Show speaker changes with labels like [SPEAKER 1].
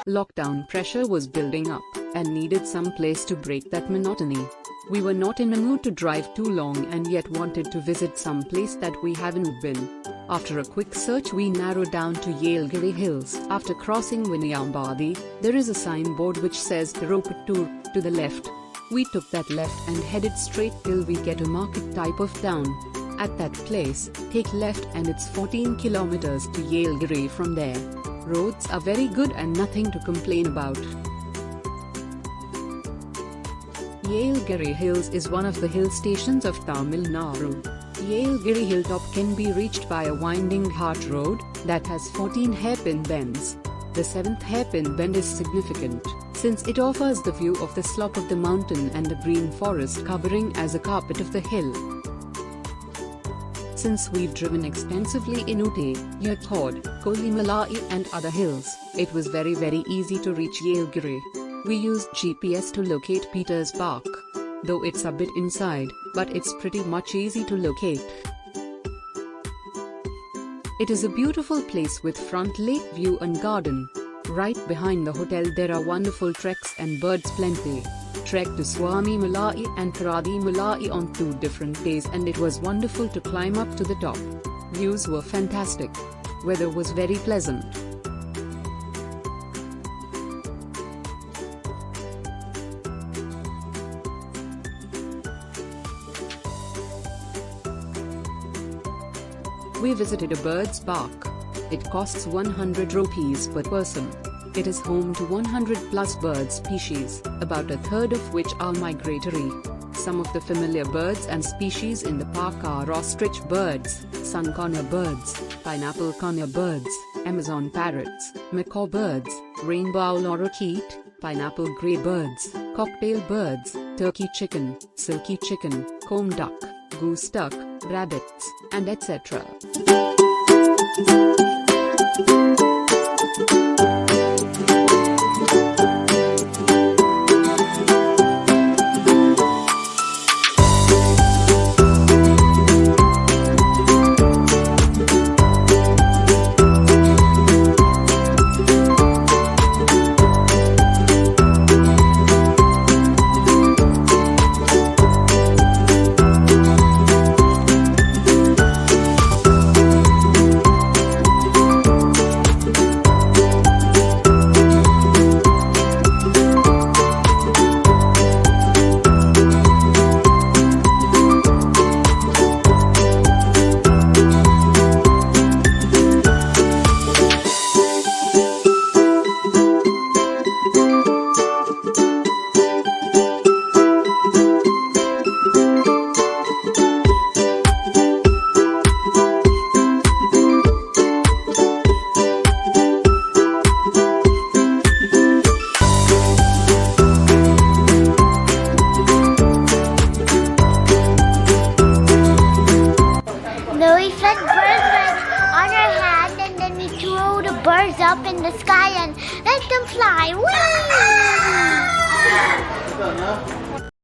[SPEAKER 1] Lockdown pressure was building up, and needed some place to break that monotony. We were not in a mood to drive too long and yet wanted to visit some place that we haven't been. After a quick search we narrowed down to Yelagiri Hills. After crossing Vinayambadi, there is a signboard which says Tirupattur to the left. We took that left and headed straight till we get a market type of town. At that place, take left and it's 14 kilometers to Yelagiri from there. Roads are very good and nothing to complain about. Yelagiri Hills is one of the hill stations of Tamil Nadu. Yelagiri Hilltop can be reached by a winding Ghat road that has 14 hairpin bends. The 7th hairpin bend is significant, since it offers the view of the slope of the mountain and the green forest covering as a carpet of the hill. Since we've driven extensively in Ooty, Yelagiri, Swamimalai and other hills, it was very easy to reach Yelagiri. We used GPS to locate Peter's Park. Though it's a bit inside, but it's pretty much easy to locate. It is a beautiful place with front lake view and garden. Right behind the hotel there are wonderful treks and birds plenty. Trek to Swamimalai and Malai on 2 different days and it was wonderful to climb up to the top. Views were fantastic. Weather was very pleasant. We visited a birds park. It costs 100 rupees per person. It is home to 100 plus bird species, about a third of which are migratory. Some of the familiar birds and species in the park are ostrich birds, sun conure birds, pineapple conure birds, Amazon parrots, macaw birds, rainbow lorikeet, pineapple grey birds, cocktail birds, turkey chicken, silky chicken, comb duck, goose duck, rabbits, and etc.
[SPEAKER 2] Birds up in the sky and let them fly. Whee!